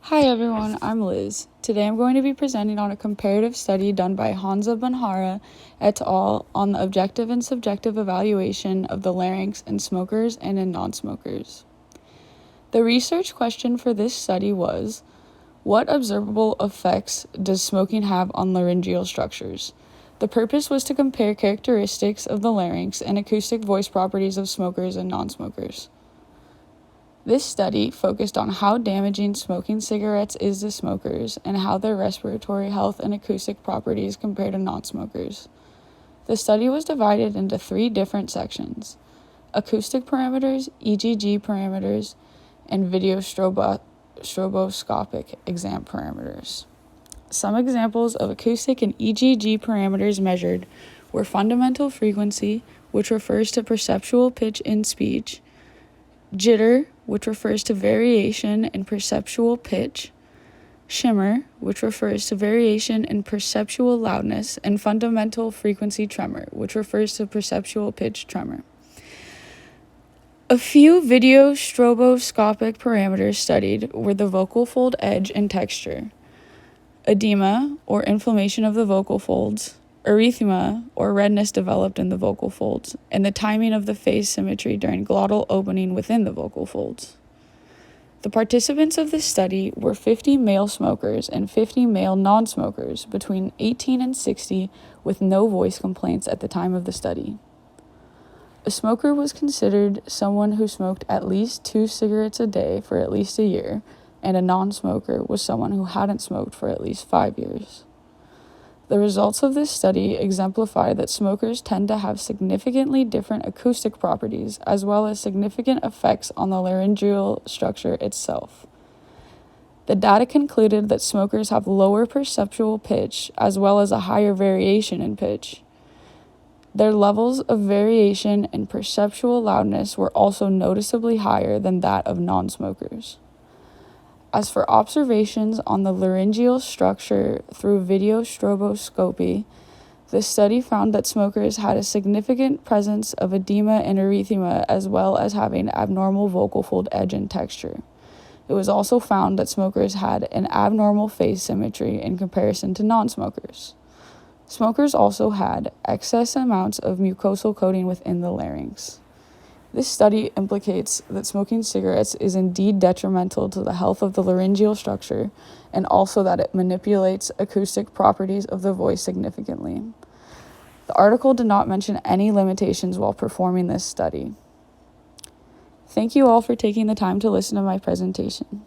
Hi everyone, I'm Liz. Today I'm going to be presenting on a comparative study done by Hansa Banhara et al. On the objective and subjective evaluation of the larynx in smokers and in non-smokers. The research question for this study was, what observable effects does smoking have on laryngeal structures? The purpose was to compare characteristics of the larynx and acoustic voice properties of smokers and non-smokers. This study focused on how damaging smoking cigarettes is to smokers and how their respiratory health and acoustic properties compare to non-smokers. The study was divided into 3 different sections: acoustic parameters, EGG parameters, and video stroboscopic exam parameters. Some examples of acoustic and EGG parameters measured were fundamental frequency, which refers to perceptual pitch in speech, jitter, which refers to variation in perceptual pitch, shimmer, which refers to variation in perceptual loudness, and fundamental frequency tremor, which refers to perceptual pitch tremor. A few video stroboscopic parameters studied were the vocal fold edge and texture, edema or inflammation of the vocal folds, erythema or redness developed in the vocal folds, and the timing of the phase symmetry during glottal opening within the vocal folds. The participants of this study were 50 male smokers and 50 male non-smokers between 18 and 60 with no voice complaints at the time of the study. A smoker was considered someone who smoked at least 2 cigarettes a day for at least a year, and a non-smoker was someone who hadn't smoked for at least 5 years. The results of this study exemplify that smokers tend to have significantly different acoustic properties as well as significant effects on the laryngeal structure itself. The data concluded that smokers have lower perceptual pitch as well as a higher variation in pitch. Their levels of variation in perceptual loudness were also noticeably higher than that of non-smokers. As for observations on the laryngeal structure through video stroboscopy, the study found that smokers had a significant presence of edema and erythema as well as having abnormal vocal fold edge and texture. It was also found that smokers had an abnormal phase symmetry in comparison to non-smokers. Smokers also had excess amounts of mucosal coating within the larynx. This study implicates that smoking cigarettes is indeed detrimental to the health of the laryngeal structure and also that it manipulates acoustic properties of the voice significantly. The article did not mention any limitations while performing this study. Thank you all for taking the time to listen to my presentation.